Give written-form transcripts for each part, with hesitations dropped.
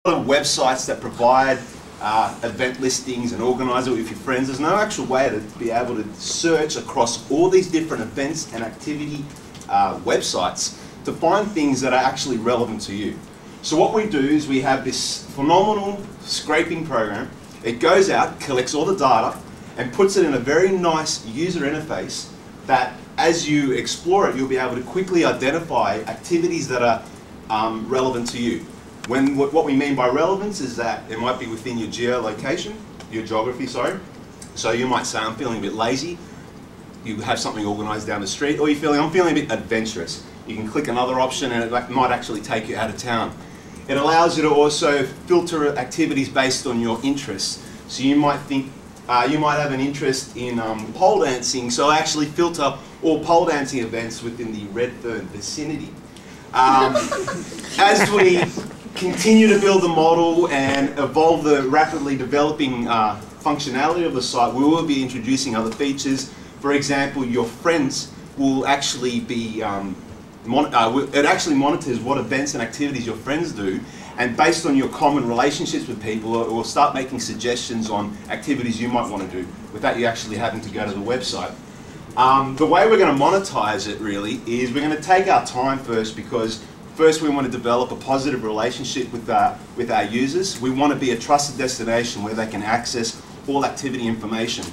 of websites that provide event listings and organise it with your friends. There's no actual way to be able to search across all these different events and activity websites to find things that are actually relevant to you. So what we do is we have this phenomenal scraping program. It goes out, collects all the data, and puts it in a very nice user interface that as you explore it, you'll be able to quickly identify activities that are relevant to you. What we mean by relevance is that it might be within your geolocation, your geography, sorry. So you might say, I'm feeling a bit lazy. You have something organised down the street, or I'm feeling a bit adventurous. You can click another option and it might actually take you out of town. It allows you to also filter activities based on your interests. So you might think, you might have an interest in pole dancing, so I actually filter all pole dancing events within the Redfern vicinity. As we continue to build the model and evolve the rapidly developing functionality of the site, we will be introducing other features. For example, your friends will actually be, it actually monitors what events and activities your friends do, and based on your common relationships with people, it will start making suggestions on activities you might want to do without you actually having to go to the website. The way we're going to monetize it really is we're going to take our time first, because first we want to develop a positive relationship with our users. We want to be a trusted destination where they can access all activity information.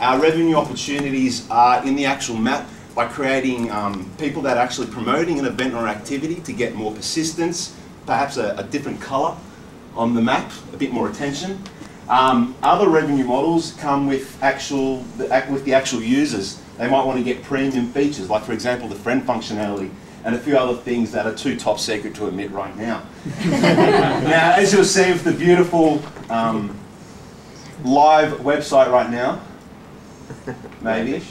Our revenue opportunities are in the actual map by creating people that are actually promoting an event or activity to get more persistence, perhaps a different colour on the map, a bit more attention. Other revenue models come with the actual users. They might want to get premium features, like for example the friend functionality, and a few other things that are too top secret to admit right now. Now, as you'll see with the beautiful live website right now, maybe,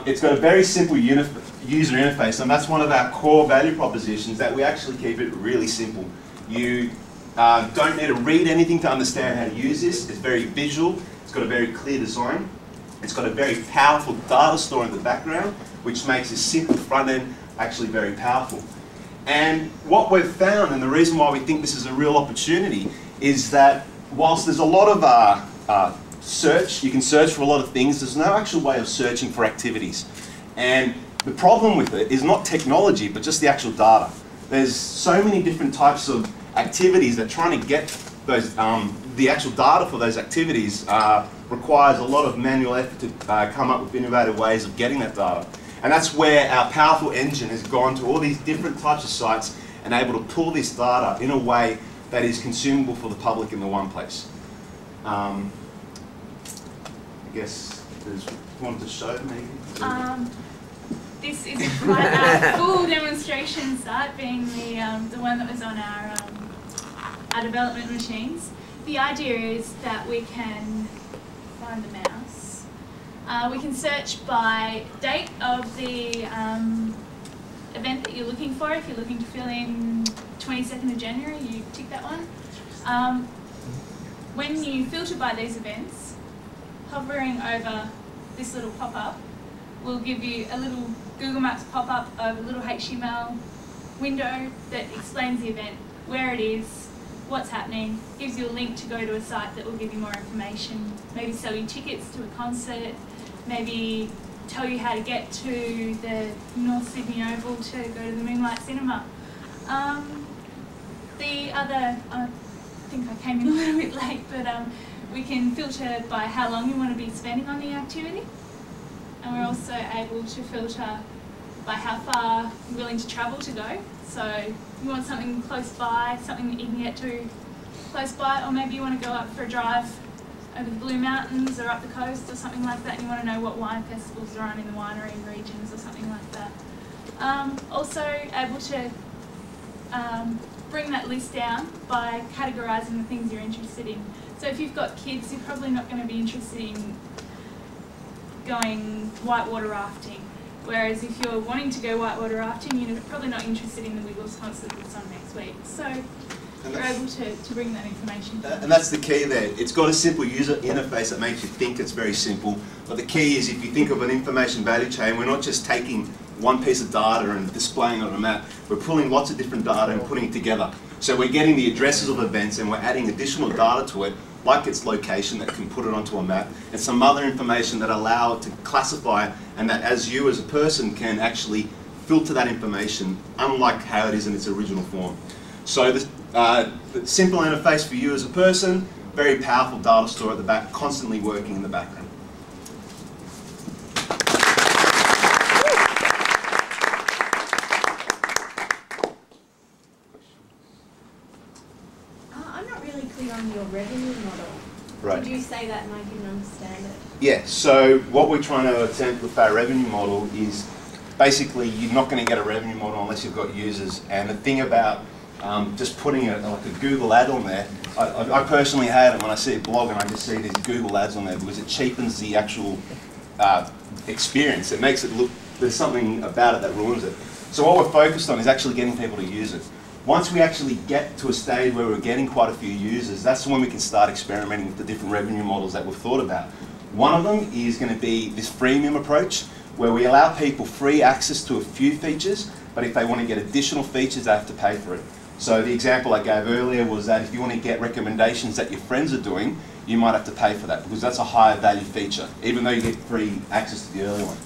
it's got a very simple user interface, and that's one of our core value propositions, that we actually keep it really simple. You don't need to read anything to understand how to use this. It's very visual, it's got a very clear design, it's got a very powerful data store in the background, which makes this simple front end actually very powerful. And what we've found, and the reason why we think this is a real opportunity, is that whilst there's a lot of search, you can search for a lot of things, there's no actual way of searching for activities. And the problem with it is not technology, but just the actual data. There's so many different types of activities that trying to get those, the actual data for those activities requires a lot of manual effort to come up with innovative ways of getting that data. And that's where our powerful engine has gone to all these different types of sites and able to pull this data in a way that is consumable for the public in the one place. I guess there's one to show maybe. This is quite a full demonstration site, being the one that was on our development machines. The idea is that we can find the mouse. We can search by date of the event that you're looking for. If you're looking to fill in 22nd of January, you tick that one. When you filter by these events, hovering over this little pop-up will give you a little Google Maps pop-up of a little HTML window that explains the event, where it is, what's happening, gives you a link to go to a site that will give you more information, maybe sell you tickets to a concert, maybe tell you how to get to the North Sydney Oval to go to the Moonlight Cinema. The other, I think I came in a little bit late, but we can filter by how long you want to be spending on the activity. And we're also able to filter by how far you're willing to travel to go. So you want something close by, something that you can get to close by, or maybe you want to go up for a drive over the Blue Mountains or up the coast or something like that, and you want to know what wine festivals are on in the winery regions or something like that. Also able to bring that list down by categorising the things you're interested in. So if you've got kids, you're probably not going to be interested in going whitewater rafting. Whereas if you're wanting to go whitewater rafting, you're probably not interested in the Wiggles concert that's on next week. So you're able to bring that information. And that's the key there. It's got a simple user interface that makes you think it's very simple. But the key is, if you think of an information value chain, we're not just taking one piece of data and displaying it on a map. We're pulling lots of different data and putting it together. So we're getting the addresses of events and we're adding additional data to it, like its location that can put it onto a map, and some other information that allow it to classify, and that as you as a person can actually filter that information, unlike how it is in its original form. So the simple interface for you as a person, very powerful data store at the back, constantly working in the background. I'm not really clear on your revenue model. Right. Did you say that and I didn't understand it? Yeah, so what we're trying to attempt with our revenue model is basically you're not going to get a revenue model unless you've got users. And the thing about just putting like a Google ad on there, I personally hate it when I see a blog and I just see these Google ads on there because it cheapens the actual experience. It makes it look, there's something about it that ruins it. So what we're focused on is actually getting people to use it. Once we actually get to a stage where we're getting quite a few users, that's when we can start experimenting with the different revenue models that we've thought about. One of them is going to be this freemium approach, where we allow people free access to a few features, but if they want to get additional features, they have to pay for it. So the example I gave earlier was that if you want to get recommendations that your friends are doing, you might have to pay for that because that's a higher value feature, even though you get free access to the earlier one.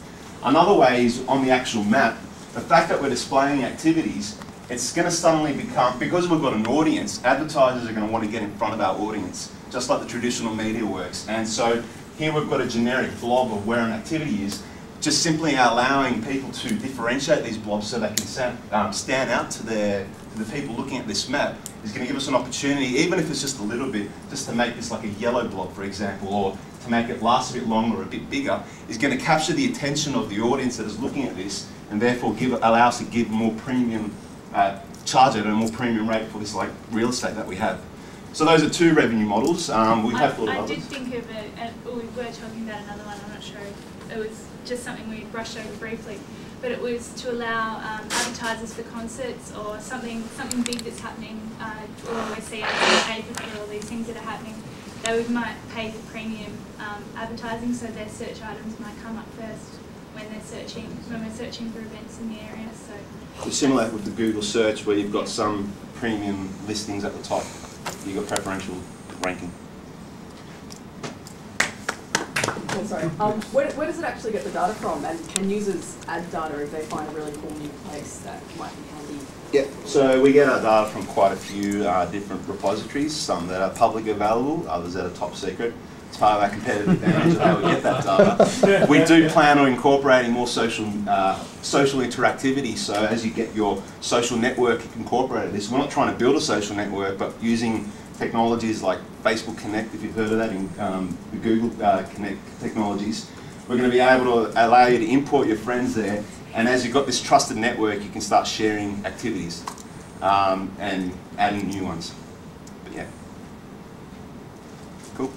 Another way is on the actual map, the fact that we're displaying activities, it's going to suddenly become, because we've got an audience, advertisers are going to want to get in front of our audience, just like the traditional media works. And so here we've got a generic blob of where an activity is, just simply allowing people to differentiate these blobs so they can stand out to the people looking at this map is going to give us an opportunity, even if it's just a little bit, just to make this like a yellow blob, for example, or to make it last a bit longer or a bit bigger, is going to capture the attention of the audience that is looking at this and therefore allow us to give more premium, charge it at a more premium rate for this like real estate that we have. So those are two revenue models. We have thought of others. I did think of it, and we were talking about another one, I'm not sure. It was just something we brushed over briefly, but it was to allow advertisers for concerts or something big that's happening, or we see ads in the paper for all these things that are happening. They might pay for premium advertising, so their search items might come up first when we're searching for events in the area. So it's similar with the Google search, where you've got some premium listings at the top. You've got preferential ranking. Oh, sorry. Where does it actually get the data from? And can users add data if they find a really cool new place that might be handy? Yeah, so we get our data from quite a few different repositories, some that are publicly available, others that are top secret. It's part of our competitive advantage of how we get that data. We do plan on incorporating more social interactivity, so as you get your social network incorporated this, we're not trying to build a social network, but using technologies like Facebook Connect, if you've heard of that, in the Google Connect technologies, we're going to be able to allow you to import your friends there, and as you've got this trusted network, you can start sharing activities and adding new ones. But yeah, cool.